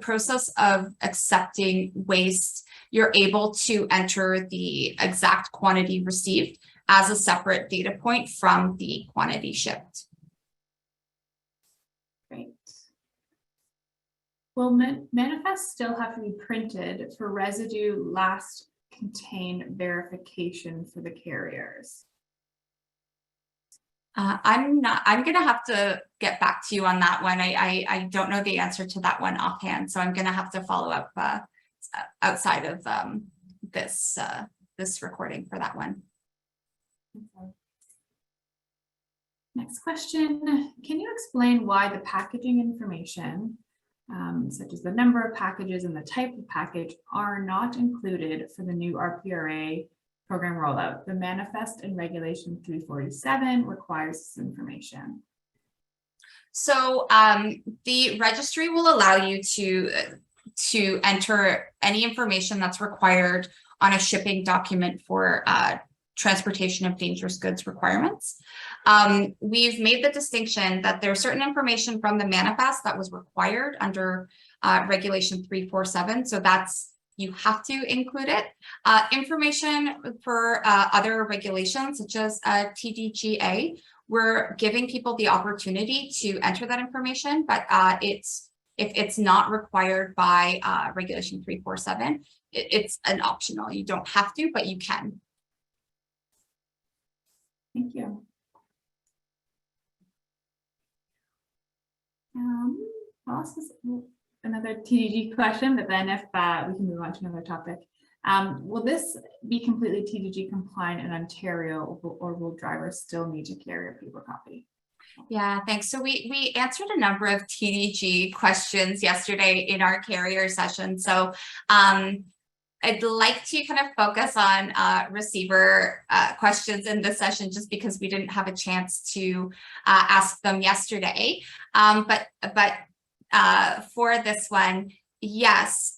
Speaker 2: process of accepting waste, you're able to enter the exact quantity received as a separate data point from the quantity shipped.
Speaker 5: Great. Will manifests still have to be printed for residue last contained verification for the carriers?
Speaker 2: I'm gonna have to get back to you on that one. I don't know the answer to that one offhand, so I'm gonna have to follow up outside of this recording for that one.
Speaker 5: Okay. Next question. Can you explain why the packaging information, such as the number of packages and the type of package, are not included for the new RPRA program rollout? The manifest and regulation 347 requires this information.
Speaker 2: So the registry will allow you to enter any information that's required on a shipping document for transportation of dangerous goods requirements. We've made the distinction that there's certain information from the manifest that was required under regulation 347. So that's, you have to include it. Information for other regulations, such as TDGA, we're giving people the opportunity to enter that information, but if it's not required by regulation 347, it's an optional. You don't have to, but you can.
Speaker 5: Thank you. Well, this is another TDG question, but then if we can move on to another topic. Will this be completely TDG compliant in Ontario, or will drivers still need to carry a paper copy?
Speaker 2: Yeah, thanks. So we answered a number of TDG questions yesterday in our carrier session. So I'd like to kind of focus on receiver questions in this session, just because we didn't have a chance to ask them yesterday. But for this one, yes,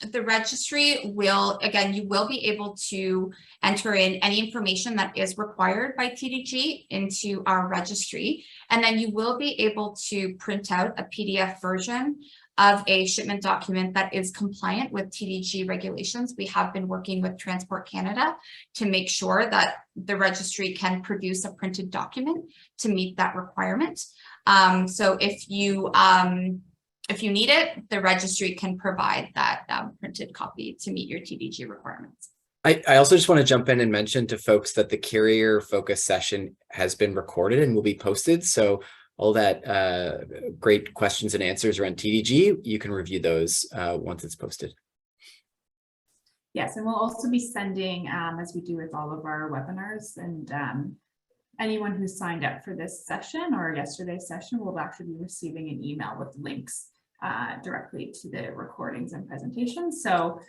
Speaker 2: the registry will, again, you will be able to enter in any information that is required by TDG into our registry, and then you will be able to print out a PDF version of a shipment document that is compliant with TDG regulations. We have been working with Transport Canada to make sure that the registry can produce a printed document to meet that requirement. So if you need it, the registry can provide that printed copy to meet your TDG requirements.
Speaker 1: I also just want to jump in and mention to folks that the carrier focus session has been recorded and will be posted. So all that great questions and answers around TDG, you can review those once it's posted.
Speaker 5: Yes, and we'll also be sending, as we do with all of our webinars, and anyone who signed up for this session or yesterday's session will actually be receiving an email with links directly to the recordings and presentations. So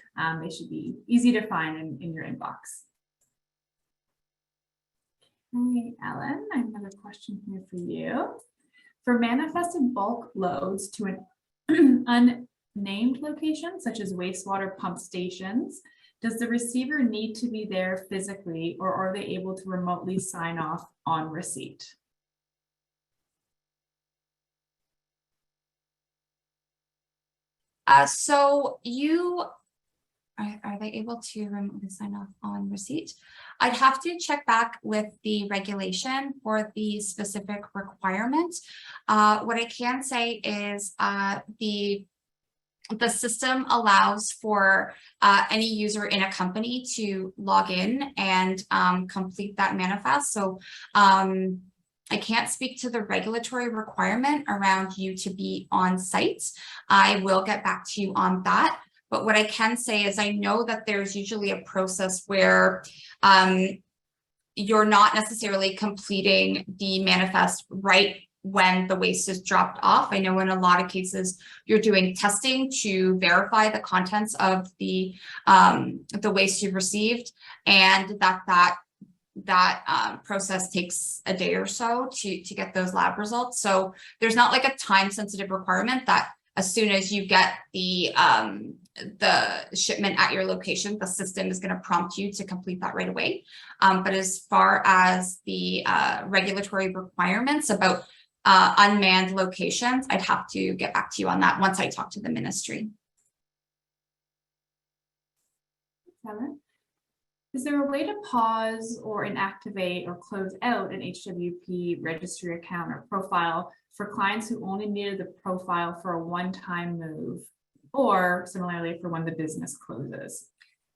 Speaker 5: they should be easy to find in your inbox. Hey, Ellen, I have another question here for you. For manifested bulk loads to an unnamed location, such as wastewater pump stations, does the receiver need to be there physically, or are they able to remotely sign off on receipt?
Speaker 2: So you, are they able to remotely sign off on receipt? I'd have to check back with the regulation for the specific requirement. What I can say is the system allows for any user in a company to log in and complete that manifest. So I can't speak to the regulatory requirement around you to be on site. I will get back to you on that. But what I can say is I know that there's usually a process where you're not necessarily completing the manifest right when the waste is dropped off. I know in a lot of cases you're doing testing to verify the contents of the waste you've received, and that process takes a day or so to get those lab results. So there's not like a time sensitive requirement that as soon as you get the shipment at your location, the system is going to prompt you to complete that right away. But as far as the regulatory requirements about unmanned locations, I'd have to get back to you on that once I talk to the ministry.
Speaker 5: Is there a way to pause or inactivate or close out an HWP registry account or profile for clients who only needed the profile for a one-time move, or similarly for when the business closes?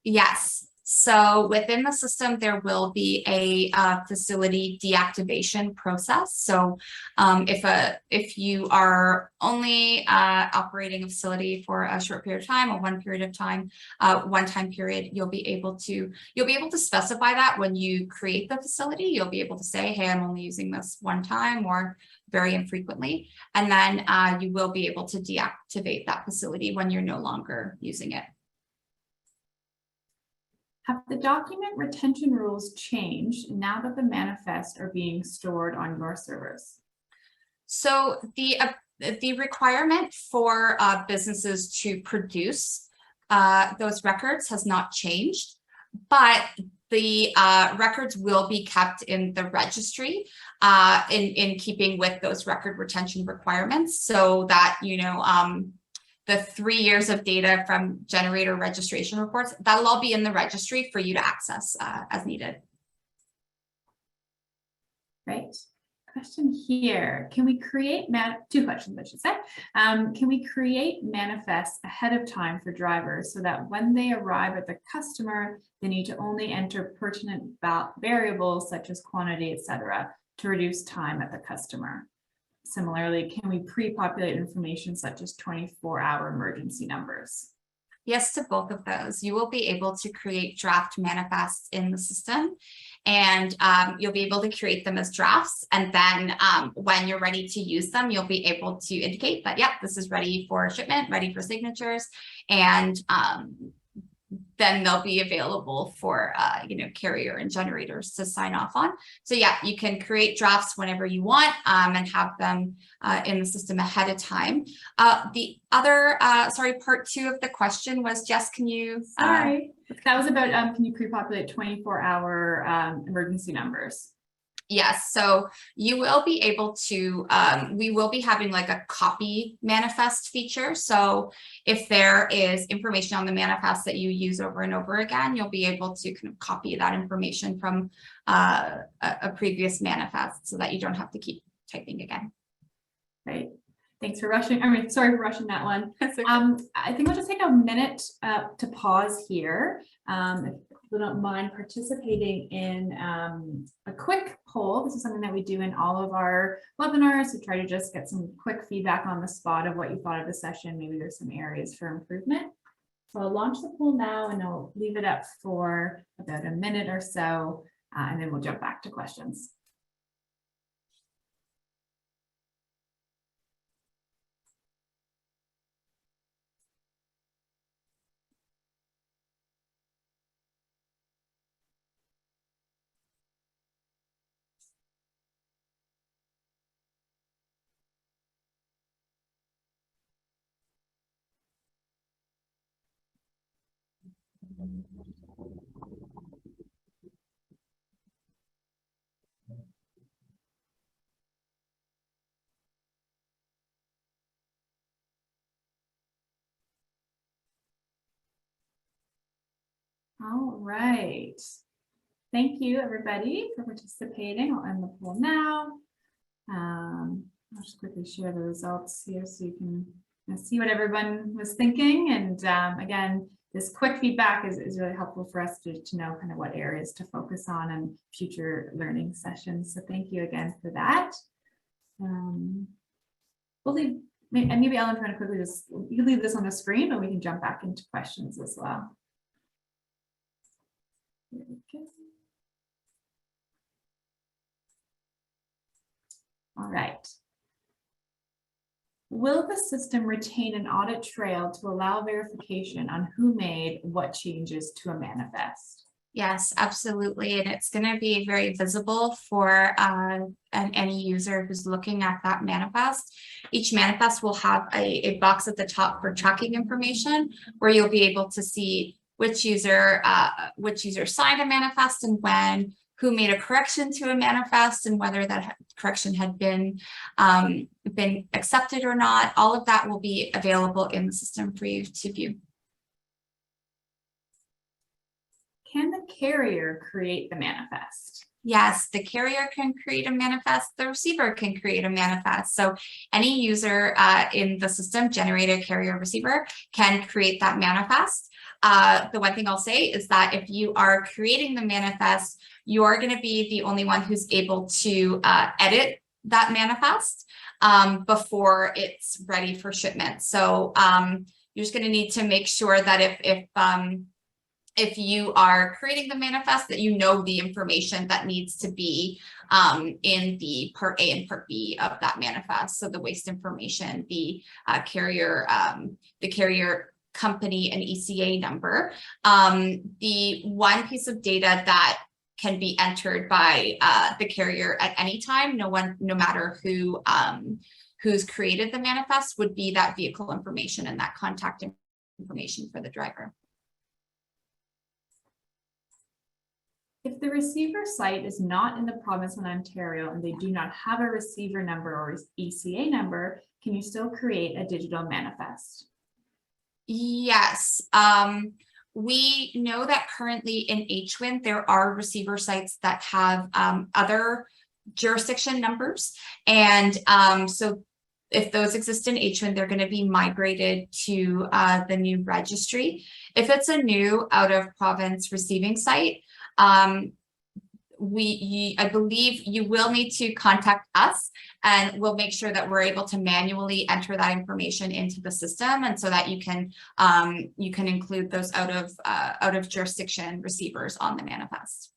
Speaker 2: Yes. So within the system, there will be a facility deactivation process. So if you are only operating a facility for a short period of time or one period of time, one time period, you'll be able to specify that when you create the facility. You'll be able to say, hey, I'm only using this one time or very infrequently. And then you will be able to deactivate that facility when you're no longer using it.
Speaker 5: Have the document retention rules changed now that the manifests are being stored on your servers?
Speaker 2: So the requirement for businesses to produce those records has not changed, but the records will be kept in the registry in keeping with those record retention requirements, so that, you know, the 3 years of data from generator registration reports, that'll all be in the registry for you to access as needed.
Speaker 5: Right. Question here. Can we create two questions, I should say. Can we create manifests ahead of time for drivers so that when they arrive at the customer, they need to only enter pertinent variables such as quantity, etc., to reduce time at the customer? Similarly, can we pre-populate information such as 24-hour emergency numbers?
Speaker 2: Yes, to both of those. You will be able to create draft manifests in the system, and you'll be able to create them as drafts. And then when you're ready to use them, you'll be able to indicate that, yeah, this is ready for shipment, ready for signatures, and then they'll be available for you know, carrier and generators to sign off on. So yeah, you can create drafts whenever you want and have them in the system ahead of time. The other, sorry, part 2 of the question was, Jess, can you?
Speaker 5: Sorry, that was about can you pre-populate 24-hour emergency numbers?
Speaker 2: Yes, so you will be able to, we will be having like a copy manifest feature. So if there is information on the manifest that you use over and over again, you'll be able to kind of copy that information from a previous manifest so that you don't have to keep typing again.
Speaker 5: Right. Thanks for rushing. I mean, sorry for rushing that one.
Speaker 2: Okay.
Speaker 5: I think we'll just take a minute to pause here. If you don't mind participating in a quick poll. This is something that we do in all of our webinars. We try to just get some quick feedback on the spot of what you thought of the session. Maybe there's some areas for improvement. So I'll launch the poll now and I'll leave it up for about a minute or so, and then we'll jump back to questions. All right. Thank you, everybody, for participating. I'll end the poll now. I'll just quickly share the results here so you can see what everyone was thinking. And again, this quick feedback is really helpful for us to know kind of what areas to focus on in future learning sessions. So thank you again for that. We'll leave, and maybe Ellen, trying to quickly just, you can leave this on the screen, but we can jump back into questions as well. Okay. All right. Will the system retain an audit trail to allow verification on who made what changes to a manifest?
Speaker 2: Yes, absolutely. And it's going to be very visible for any user who's looking at that manifest. Each manifest will have a box at the top for tracking information, where you'll be able to see which user signed a manifest and when, who made a correction to a manifest, and whether that correction had been accepted or not. All of that will be available in the system for you to view.
Speaker 5: Can the carrier create the manifest?
Speaker 2: Yes, the carrier can create a manifest, the receiver can create a manifest. So any user in the system, generator, carrier, receiver, can create that manifest. The one thing I'll say is that if you are creating the manifest, you're going to be the only one who's able to edit that manifest before it's ready for shipment. So you're just going to need to make sure that if you are creating the manifest, that you know the information that needs to be in the Part A and Part B of that manifest. So the waste information, the carrier company and ECA number. The one piece of data that can be entered by the carrier at any time, no matter who's created the manifest, would be that vehicle information and that contact information for the driver.
Speaker 5: If the receiver site is not in the province of Ontario and they do not have a receiver number or ECA number, can you still create a digital manifest?
Speaker 2: Yes. We know that currently in HWIN, there are receiver sites that have other jurisdiction numbers. And so if those exist in HWIN, they're going to be migrated to the new registry. If it's a new out of province receiving site, I believe you will need to contact us, and we'll make sure that we're able to manually enter that information into the system, and so that you can include those out of jurisdiction receivers on the manifest.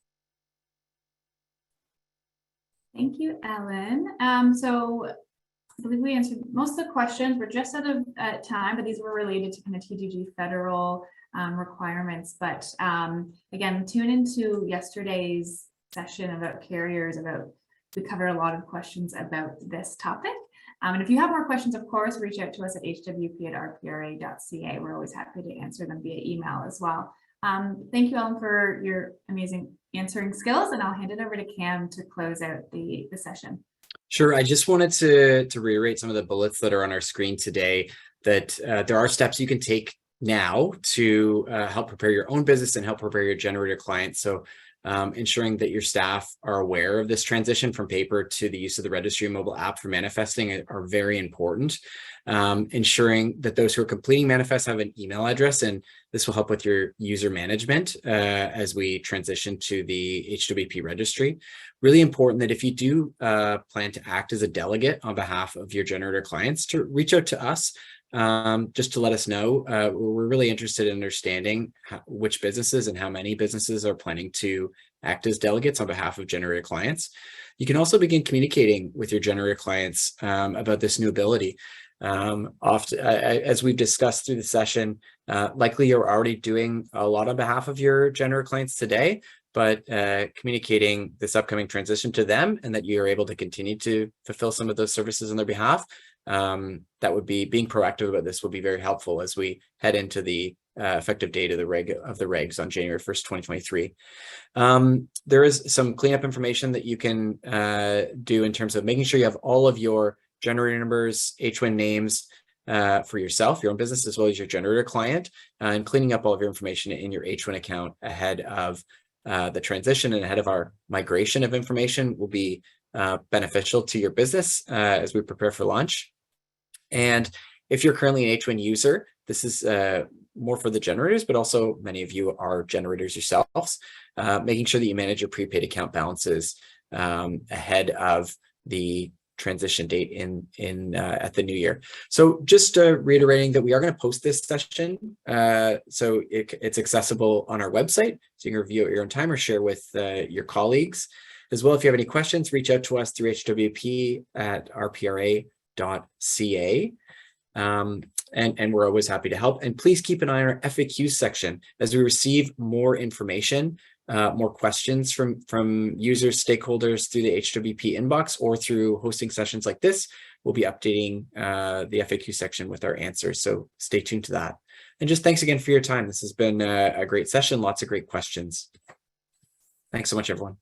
Speaker 5: Thank you, Ellen. So I believe we answered most of the questions. We're just out of time, but these were related to kind of TGG federal requirements. But again, tune into yesterday's session about carriers. We covered a lot of questions about this topic. And if you have more questions, of course, reach out to us at hwp@rpra.ca. We're always happy to answer them via email as well. Thank you, Ellen, for your amazing answering skills, and I'll hand it over to Cam to close out the session.
Speaker 1: Sure. I just wanted to reiterate some of the bullets that are on our screen today, that there are steps you can take now to help prepare your own business and help prepare your generator clients. So ensuring that your staff are aware of this transition from paper to the use of the registry mobile app for manifesting are very important. Ensuring that those who are completing manifests have an email address, and this will help with your user management as we transition to the HWP registry. Really important that if you do plan to act as a delegate on behalf of your generator clients, to reach out to us just to let us know. We're really interested in understanding which businesses and how many businesses are planning to act as delegates on behalf of generator clients. You can also begin communicating with your generator clients about this new ability. Often, as we've discussed through the session, likely you're already doing a lot on behalf of your generator clients today, but communicating this upcoming transition to them, and that you're able to continue to fulfill some of those services on their behalf, that would be being proactive about this will be very helpful as we head into the effective date of the regs on January 1st, 2023. There is some cleanup information that you can do in terms of making sure you have all of your generator numbers, HWIN names for yourself, your own business, as well as your generator client, and cleaning up all of your information in your HWIN account ahead of the transition and ahead of our migration of information will be beneficial to your business as we prepare for launch. And if you're currently an HWIN user, this is more for the generators, but also many of you are generators yourselves, making sure that you manage your prepaid account balances ahead of the transition date at the new year. So just reiterating that we are going to post this session, so it's accessible on our website, so you can review it at your own time or share with your colleagues. As well, if you have any questions, reach out to us through HWP at rpra.ca. And we're always happy to help. And please keep an eye on our FAQ section as we receive more information, more questions from users, stakeholders through the HWP inbox or through hosting sessions like this. We'll be updating the FAQ section with our answers. So stay tuned to that. And just thanks again for your time. This has been a great session. Lots of great questions. Thanks so much, everyone.